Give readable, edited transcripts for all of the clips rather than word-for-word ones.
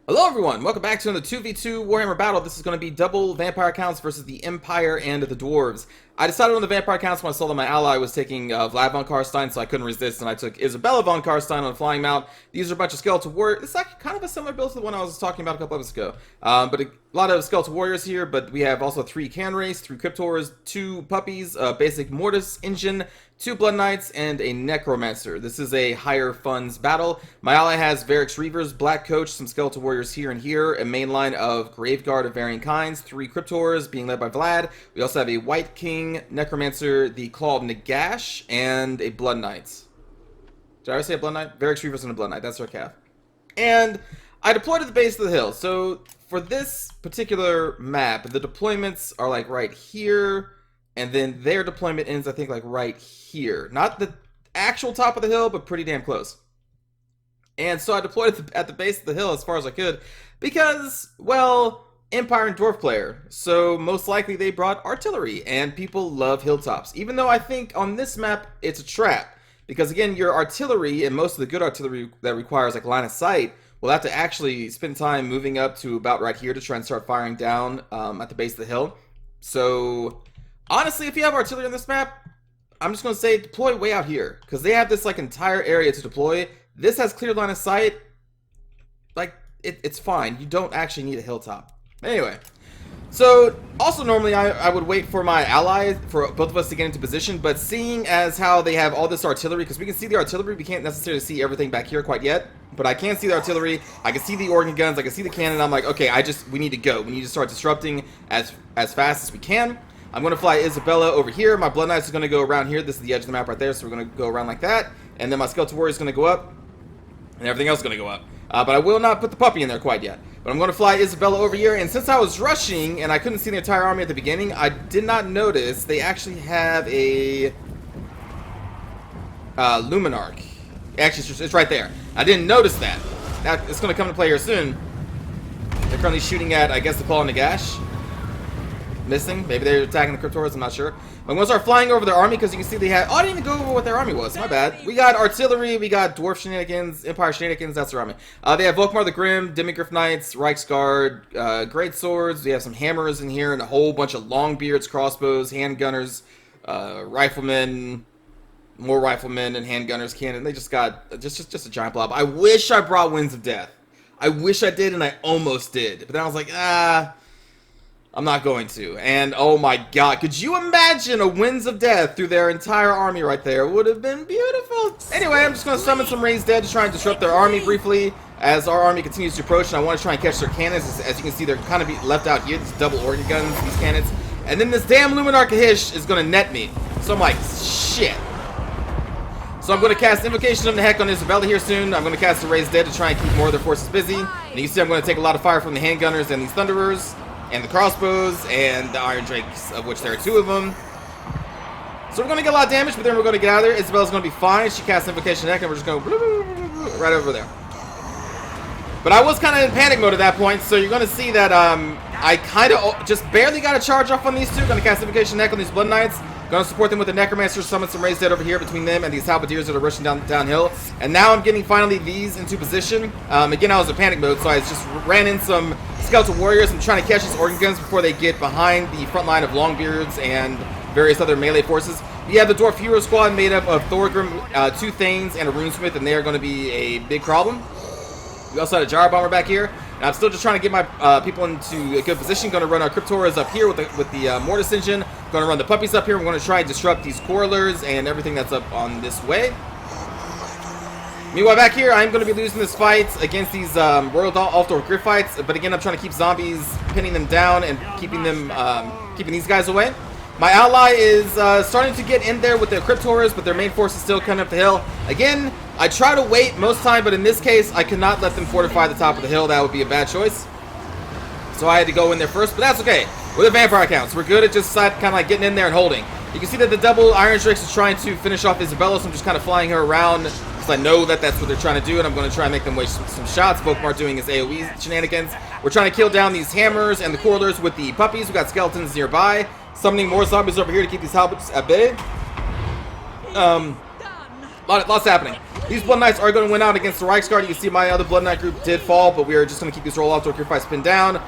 Hello everyone, welcome back to another 2v2 Warhammer battle. This is going to be double vampire counts versus the Empire and the Dwarves. I decided on the vampire counts when I saw that my ally was taking Vlad von Carstein, so I couldn't resist, and I took Isabella von Carstein on flying mount. These are a bunch of skeletal warriors. This is actually kind of a similar build to the one I was talking about a couple episodes ago. But a lot of skeletal warriors here, but we have also 3 can race, 3 cryptors, 2 puppies, a basic mortis engine, 2 blood knights, and a necromancer. This is a higher funds battle. My ally has Varix Reavers, Black Coach, some skeletal warriors here and here, a main line of Graveguard of varying kinds, 3 cryptors being led by Vlad. We also have a White King, Necromancer, the Claw of Nagash, and a Blood Knight. Did I already say a Blood Knight? Varix Reavers and a Blood Knight, that's our calf. And I deployed at the base of the hill. So for this particular map, the deployments are like right here, and then their deployment ends, I think, like right here. Not the actual top of the hill, but pretty damn close. And so I deployed at the base of the hill as far as I could because, well, Empire and Dwarf player. So most likely they brought artillery, and people love hilltops. Even though I think on this map it's a trap. Because again, your artillery, and most of the good artillery that requires like line of sight, will have to actually spend time moving up to about right here to try and start firing down at the base of the hill. So honestly, if you have artillery on this map, I'm just going to say deploy way out here. Because they have this like entire area to deploy. This has clear line of sight. Like, it's fine. You don't actually need a hilltop. Anyway. So, also normally I would wait for my allies, for both of us to get into position. But seeing as how they have all this artillery, because we can see the artillery, we can't necessarily see everything back here quite yet. But I can see the artillery. I can see the organ guns. I can see the cannon. I'm like, okay, we need to go. We need to start disrupting as fast as we can. I'm going to fly Isabella over here. My Blood Knights is going to go around here. This is the edge of the map right there, so we're going to go around like that. And then my Skeletal Warrior is going to go up, and everything else is going to go up. But I will not put the puppy in there quite yet. But I'm going to fly Isabella over here, and since I was rushing, and I couldn't see the entire army at the beginning, I did not notice they actually have a Luminarch. Actually, it's right there. I didn't notice that. It's going to come into play here soon. They're currently shooting at, I guess, the Claw of Nagash. Missing. Maybe they're attacking the Cryptors, I'm not sure. I'm going to start flying over their army because you can see they have... Oh, I didn't even go over what their army was. My bad. We got artillery, we got Dwarf Shenanigans, Empire Shenanigans, that's their army. They have Volkmar the Grim, Demigryph Knights, Reichsguard, Great Swords. We have some hammers in here and a whole bunch of longbeards, crossbows, handgunners, riflemen, more riflemen and handgunners, cannon. They just got just a giant blob. I wish I brought Winds of Death. I wish I did, and I almost did. But then I was like, I'm not going to. And oh my god, could you imagine a Winds of Death through their entire army right there? Would have been beautiful. Anyway, I'm just going to summon some Raised Dead to try and disrupt their army briefly as our army continues to approach, and I want to try and catch their cannons. As you can see, they're kind of left out here. These double organ guns, these cannons. And then this damn Luminarch Ahish is going to net me. So I'm like, shit. So I'm going to cast Invocation of the Heck on Isabella here soon. I'm going to cast the Raised Dead to try and keep more of their forces busy. And you can see I'm going to take a lot of fire from the handgunners and these Thunderers, and the crossbows, and the Iron Drakes, of which there are 2 of them. So we're going to get a lot of damage, but then we're going to get out of there. Isabella's going to be fine. She casts Invocation Heck, and we're just going right over there. But I was kind of in panic mode at that point, so you're going to see that I kind of just barely got a charge off on these 2. Going to cast Invocation Heck on these Blood Knights. Going to support them with the Necromancer, summon some Raised Dead over here between them and these Halberdiers that are rushing downhill. And now I'm getting finally these into position. Again, I was in panic mode, so I just ran in some Skeletal Warriors. I'm trying to catch these organ guns before they get behind the front line of Longbeards and various other melee forces. You have the Dwarf Hero Squad made up of Thorgrim, 2 Thanes, and a Runesmith, and they are going to be a big problem. We also had a Jar Bomber back here. And I'm still just trying to get my people into a good position. Going to run our Cryptoras up here with the Mortis Engine. Going to run the Puppies up here. We're going to try and disrupt these Quarrelers and everything that's up on this way. Meanwhile, back here, I'm going to be losing this fight against these Royal Altdorf Griffites. But again, I'm trying to keep zombies, pinning them down, and keeping these guys away. My ally is starting to get in there with their Cryptoras, but their main force is still coming up the hill. Again, I try to wait most time, but in this case, I could not let them fortify the top of the hill. That would be a bad choice. So I had to go in there first, but that's okay. We're the vampire counts. We're good at just kind of like getting in there and holding. You can see that the double Iron Drakes is trying to finish off Isabella, so I'm just kind of flying her around because I know that that's what they're trying to do, and I'm going to try and make them waste some shots. Volkmar doing his AoE shenanigans. We're trying to kill down these hammers and the Quarrelers with the Puppies. We've got skeletons nearby. Summoning more zombies over here to keep these halberds at bay. Lots happening. These Blood Knights are going to win out against the Reichsguard. You can see my other Blood Knight group did fall, but we are just going to keep this roll off to if I spin down.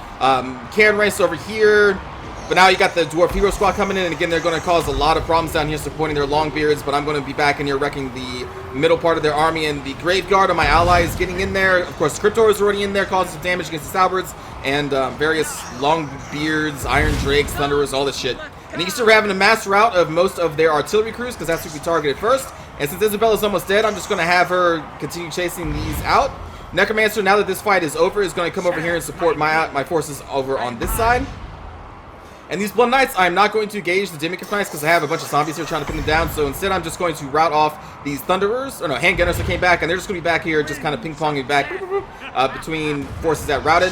Cairn race over here. But now you got the Dwarf Hero Squad coming in, and again, they're going to cause a lot of problems down here, supporting their long beards, but I'm going to be back in here wrecking the middle part of their army, and the Grave Guard of my ally is getting in there. Of course, Scriptor is already in there, causing some damage against the Halberds, and various long beards, Iron Drakes, Thunderers, all this shit. And Easter are having a mass rout of most of their artillery crews, because that's what we targeted first. And since Isabella's almost dead, I'm just going to have her continue chasing these out. Necromancer, now that this fight is over, is going to come over here and support my forces over on this side. And these Blood Knights, I'm not going to engage the Demigod Knights because I have a bunch of zombies here trying to pin them down. So instead, I'm just going to rout off these Thunderers, or no, Handgunners that came back, and they're just going to be back here, just kind of ping-ponging back between forces that routed.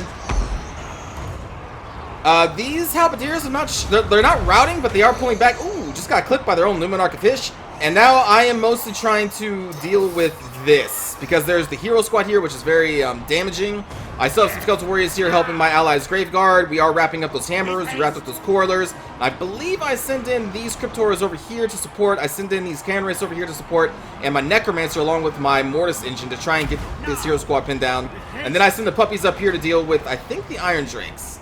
These Halberdiers, I'm not they're not routing, but they are pulling back. Ooh, just got clipped by their own Luminarch of Fish. And now I am mostly trying to deal with this, because there's the Hero Squad here, which is very damaging. I still have some Skeletal Warriors here helping my allies' Grave Guard. We are wrapping up those Hammerers, we wrapped up those Corlers. I believe I send in these Cryptorers over here to support. I send in these Cannon Race over here to support, and my Necromancer along with my Mortis Engine to try and get this Hero Squad pinned down. And then I send the Puppies up here to deal with, I think, the Iron Drakes.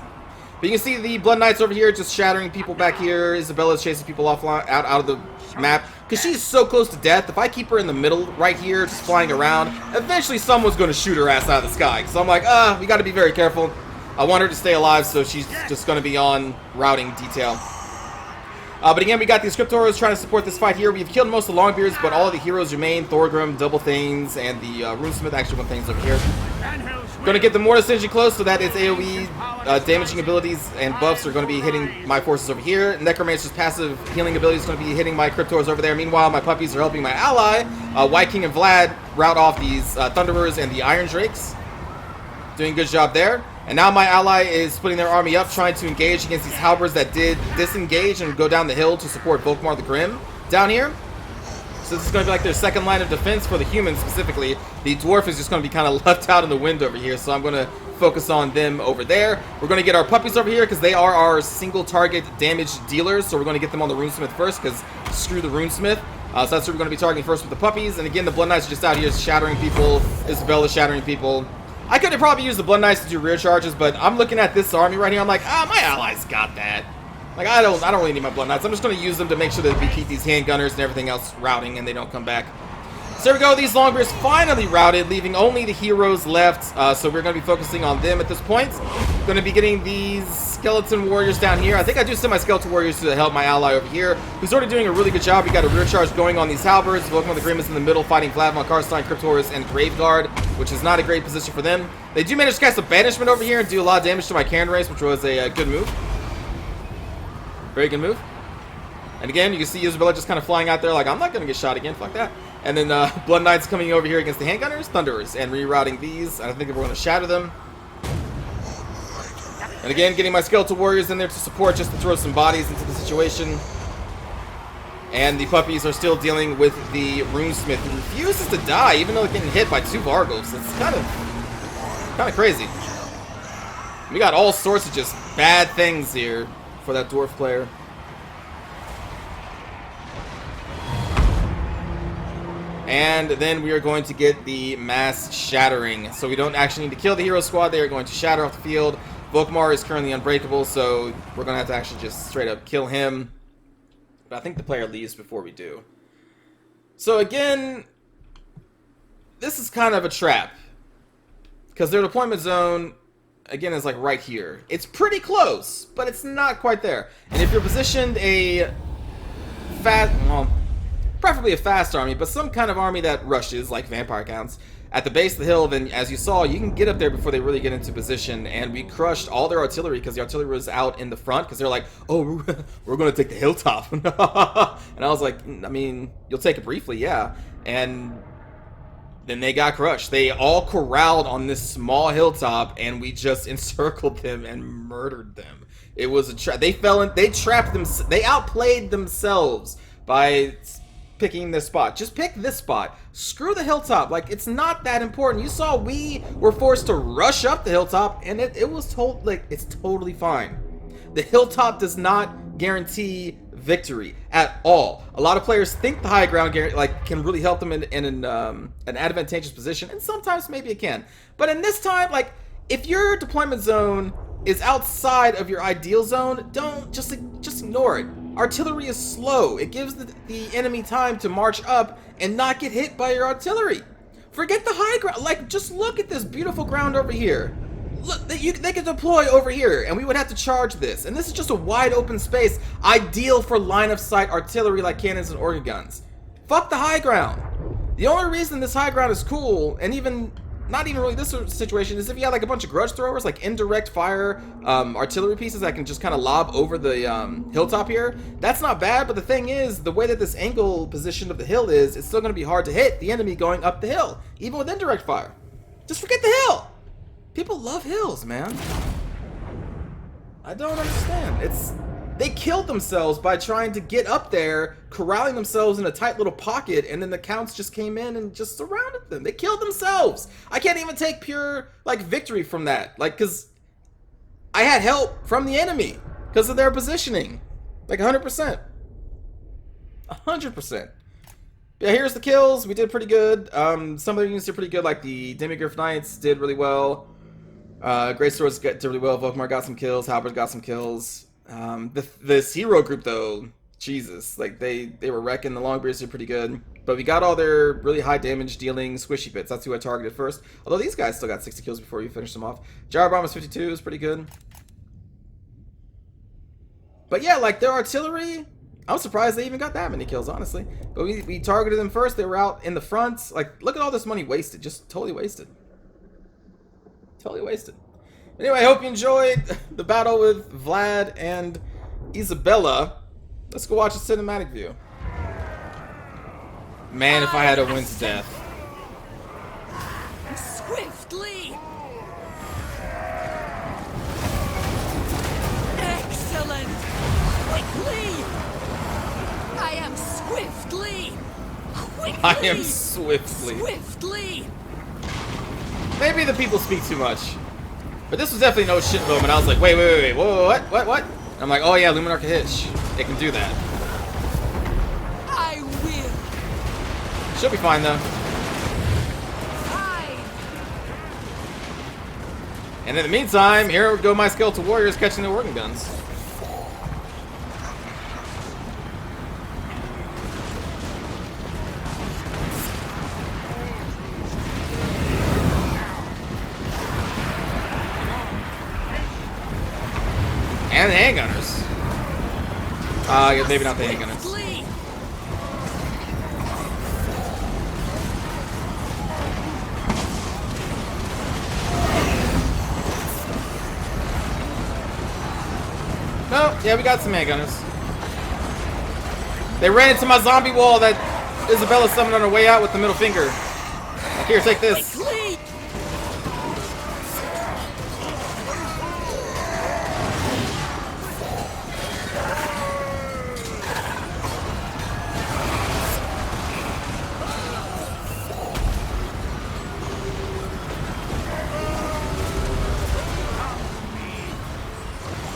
But you can see the Blood Knights over here just shattering people back here. Isabella's chasing people out of the map, because she's so close to death. If I keep her in the middle right here, just flying around, eventually someone's going to shoot her ass out of the sky. So I'm like, we got to be very careful. I want her to stay alive, so she's just going to be on routing detail. But again, we got these Scriptoros trying to support this fight here. We've killed most of the Longbeards, but all of the heroes remain. Thorgrim, Double Thanes, and the Runesmith, actually one Thanes over here. Going to get the Mortis Engine close, so that its AoE damaging abilities and buffs are going to be hitting my forces over here. Necromancer's passive healing ability is going to be hitting my Cryptors over there. Meanwhile, my Puppies are helping my ally, White King and Vlad, rout off these Thunderers and the Iron Drakes. Doing a good job there. And now my ally is splitting their army up, trying to engage against these Halberds that did disengage and go down the hill to support Volkmar the Grim down here. So this is going to be like their second line of defense for the humans specifically. The Dwarf is just going to be kind of left out in the wind over here, so I'm going to focus on them over there. We're going to get our Puppies over here because they are our single target damage dealers, so we're going to get them on the Runesmith first because screw the Runesmith. So that's what we're going to be targeting first with the Puppies. And again, the Blood Knights are just out here shattering people. Isabella's shattering people. I could have probably used the Blood Knights to do rear charges, but I'm looking at this army right here. I'm like, my allies got that. Like, I don't really need my Blood Knights. I'm just going to use them to make sure that we keep these Handgunners and everything else routing and they don't come back. So there we go. These Longbeards finally routed, leaving only the heroes left. So we're going to be focusing on them at this point. Going to be getting these Skeleton Warriors down here. I think I do send my Skeleton Warriors to help my ally over here, who's already doing a really good job. We got a rear charge going on these Halberds. Volkmar the Grim is in the middle, fighting Vlad von Carstein, Cryptorus, and Grave Guard, which is not a great position for them. They do manage to cast a Banishment over here and do a lot of damage to my Cairn Race, which was a good move. Very good move. And again, you can see Isabella just kind of flying out there like, I'm not going to get shot again, fuck that. And then Blood Knights coming over here against the Handgunners, Thunderers, and rerouting these. And I think we're going to shatter them. And again, getting my Skeletal Warriors in there to support, just to throw some bodies into the situation. And the Puppies are still dealing with the Runesmith, who refuses to die, even though they're getting hit by 2 Vargulfs. It's kind of crazy. We got all sorts of just bad things here for that Dwarf player. And then we are going to get the mass shattering. So we don't actually need to kill the hero squad. They are going to shatter off the field. Volkmar is currently unbreakable, so we're going to have to actually just straight up kill him. But I think the player leaves before we do. So again, this is kind of a trap. Because their deployment zone, again, is like right here. It's pretty close, but it's not quite there. And if you're positioned a fast, well, preferably a fast army, but some kind of army that rushes, like Vampire Counts, at the base of the hill, then as you saw, you can get up there before they really get into position. And we crushed all their artillery because the artillery was out in the front because they're like, oh, we're going to take the hilltop. And I was like, I mean, you'll take it briefly, yeah. And then they got crushed. They all corralled on this small hilltop, and we just encircled them and murdered them. It was a trap. They fell in. They trapped them. They outplayed themselves by picking this spot. Just pick this spot. Screw the hilltop. Like, it's not that important. You saw we were forced to rush up the hilltop, and it was told, like, it's totally fine. The hilltop does not guarantee victory at all. A lot of players think the high ground like can really help them in an advantageous position, and sometimes maybe it can. But in this time, like, if your deployment zone is outside of your ideal zone, don't just ignore it. Artillery is slow. It gives the enemy time to march up and not get hit by your artillery. Forget the high ground. Like, just look at this beautiful ground over here. Look, they could deploy over here, and we would have to charge this. And this is just a wide open space, ideal for line of sight artillery like cannons and organ guns. Fuck the high ground. The only reason this high ground is cool, and even not even really this situation, is if you had like a bunch of grudge throwers, like indirect fire artillery pieces that can just kind of lob over the hilltop here. That's not bad, but the thing is, the way that this angle position of the hill is, it's still going to be hard to hit the enemy going up the hill, even with indirect fire. Just forget the hill. People love hills, man. I don't understand. They killed themselves by trying to get up there, corralling themselves in a tight little pocket, and then the counts just came in and just surrounded them. They killed themselves. I can't even take pure, like, victory from that. Like, because I had help from the enemy because of their positioning. Like, 100%. 100%. Yeah, here's the kills. We did pretty good. Some of the units did pretty good, like the Demigryph Knights did really well. Great Swords did really well. Volkmar got some kills. Halberd got some kills. This hero group, though, Jesus, like they were wrecking. The Longbeards did pretty good, but we got all their really high damage dealing squishy bits. That's who I targeted first. Although these guys still got 60 kills before you finish them off. Gyro Bombers 52 is pretty good. But yeah, like their artillery, I was surprised they even got that many kills, honestly. But we targeted them first. They were out in the front. Like, look at all this money wasted. Just totally wasted. Totally wasted. Anyway, I hope you enjoyed the battle with Vlad and Isabella. Let's go watch a cinematic view. Man, if I had a win to death. Swiftly! Excellent! Quickly! I am swiftly! Quickly! I am swiftly. Swiftly! Maybe the people speak too much. But this was definitely no shit moment. I was like, wait, whoa, what? I'm like, oh yeah, Luminar Hitch. It can do that. I will! She'll be fine though. I... And in the meantime, here go my skeletal warriors catching the organ guns. And the handgunners. Yeah, maybe not the handgunners. No, yeah, we got some handgunners. They ran into my zombie wall that Isabella summoned on her way out with the middle finger. Like, here, take this.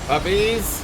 Puppies.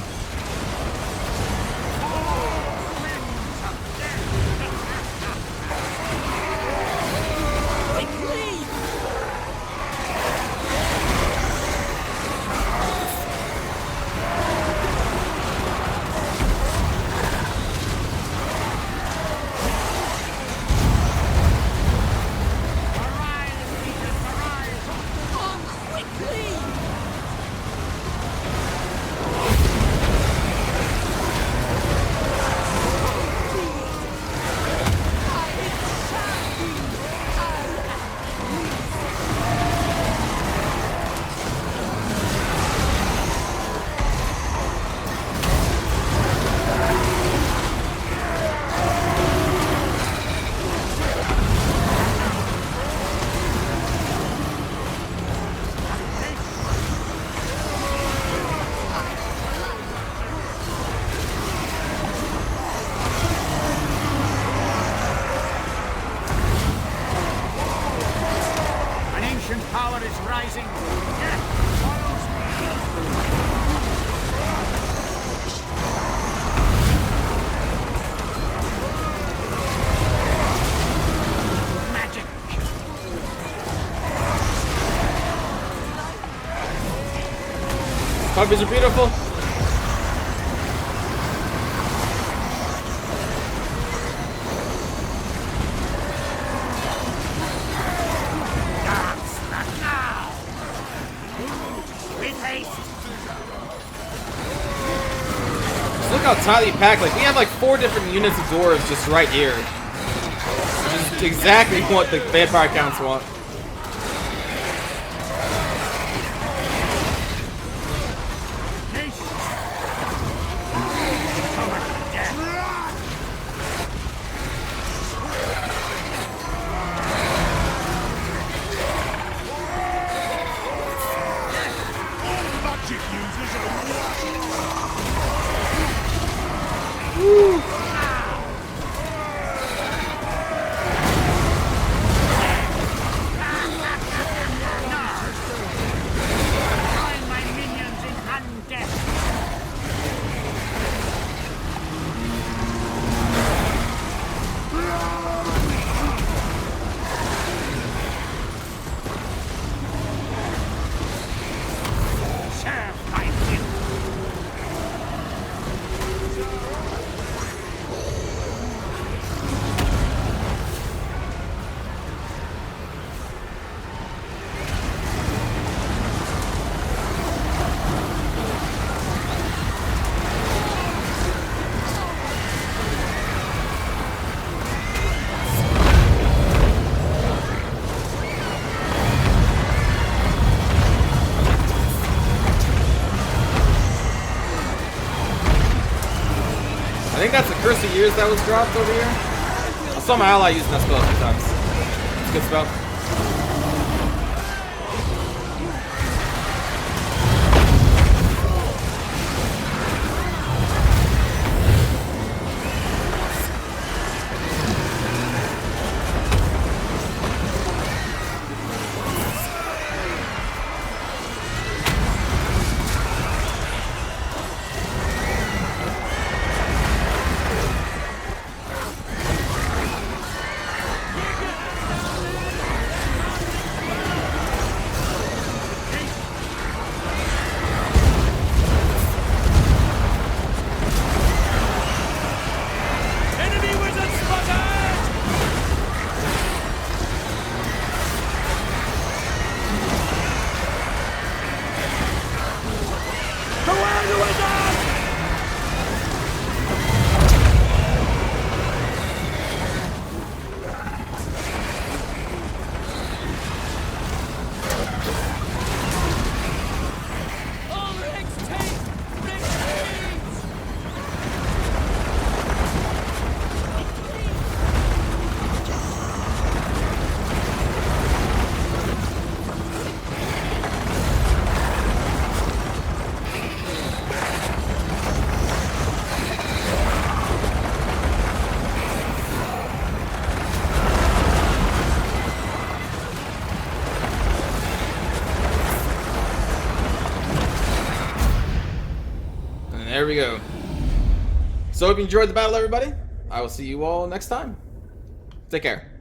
Puppies are beautiful. Look how tightly packed. Like, we have like 4 different units of dwarves just right here. Which is exactly what the vampire counts want. I think that's the Curse of Years that was dropped over here. I saw my ally using that spell a few times. It's a good spell. There we go. So hope you enjoyed the battle, everybody. I will see you all next time. Take care.